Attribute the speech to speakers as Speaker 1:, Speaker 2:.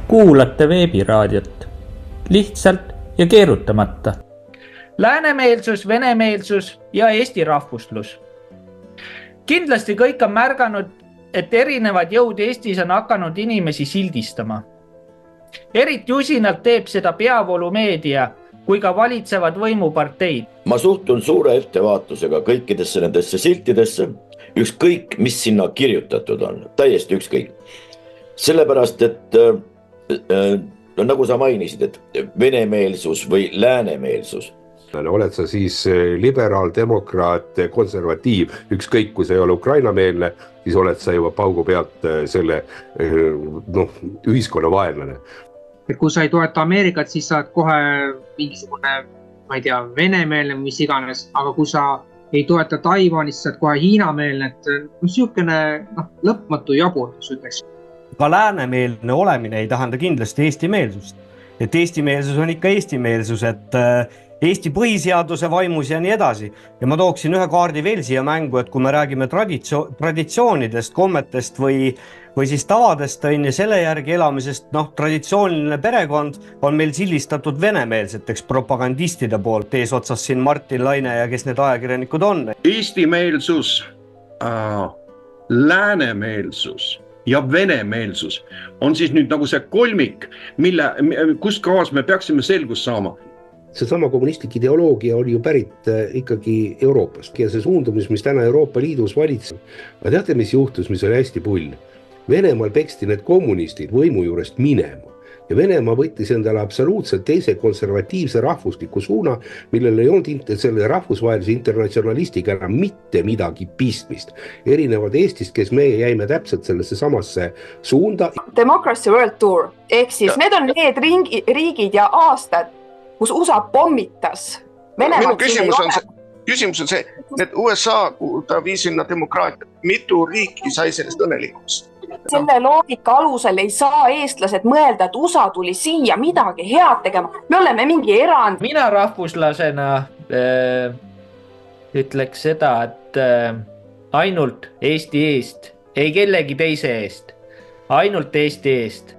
Speaker 1: Kuulate veebiraadiot. Lihtsalt ja keerutamata. Läänemeelsus, venemeelsus ja eesti rahvuslus. Kindlasti kõik on märganud, et erinevad jõud Eestis on hakanud inimesi sildistama. Eriti usinalt teeb seda peavoolumeedia kui ka valitsevad võimuparteid.
Speaker 2: Ma suhtun suure ettevaatusega kõikidesse nendesse siltidesse, ükskõik mis sinna kirjutatud on, täiesti ükskõik. Sellepärast, et nagu sa mainisid, et venemeelsus või läänemeelsus.
Speaker 3: Oled sa siis liberaal, demokraat, konservatiiv, ükskõik kui sa ei ole ukrainameelne, siis oled sa juba paugu pealt selle ühiskonna vaenlane.
Speaker 4: Kui sa ei toeta Ameerikat, siis sa oled kohe mingisugune, ma ei tea, venemeelne või mis iganes, aga kui sa ei toeta Taiwanist, siis sa oled kohe hiinameelne, et niisugune lõpmatu jaburdus ütleks.
Speaker 5: Ka läänemeelne olemine ei tähenda kindlasti eestimeelsust. Et eestimeelsus on ikka eestimeelsus, et Eesti põhiseaduse vaimus ja nii edasi. Ja ma tooksin ühe kaardi veel siia mängu, et kui me räägime traditsioonidest, kommetest või siis tavadest ja selle järgi elamisest, traditsiooniline perekond on meil sillistatud venemeelseteks propagandistide poolt, eesotsas siin Martin Laine ja kes need ajakirjanikud on.
Speaker 6: Eestimeelsus, läänemeelsus ja venemeelsus on siis nüüd nagu see kolmik, kus kohas me peaksime selgust saama.
Speaker 3: Seesama kommunistlik ideoloogia oli ju pärit ikkagi Euroopast ja see suundumus, mis täna Euroopa Liidus valitseb. Ma teate, mis juhtus, mis oli hästi pull. Venemaal peksti need kommunistid võimu juurest minema ja Venemaa võttis endale absoluutselt teise konservatiivse rahvusliku suuna, millel ei olnud selle rahvusvahelise internatsionalistiga enam mitte midagi pistmist. Erinevad Eestist, kes meie jäime täpselt sellesse samasse suunda.
Speaker 7: Democracy World Tour, ehk siis need on need riigid ja aastad, kus USA pommitas.
Speaker 8: Minu küsimus on see, et USA, kui ta viis sinna demokraatia, mitu riiki sai sellest õnnelikuks?
Speaker 7: Selle loogika alusel ei saa eestlased mõelda, et USA tuli siia midagi head tegema. Me oleme mingi erand.
Speaker 1: Mina rahvuslasena ütleks seda, et ainult Eesti eest, ei kellegi teise eest, ainult Eesti eest.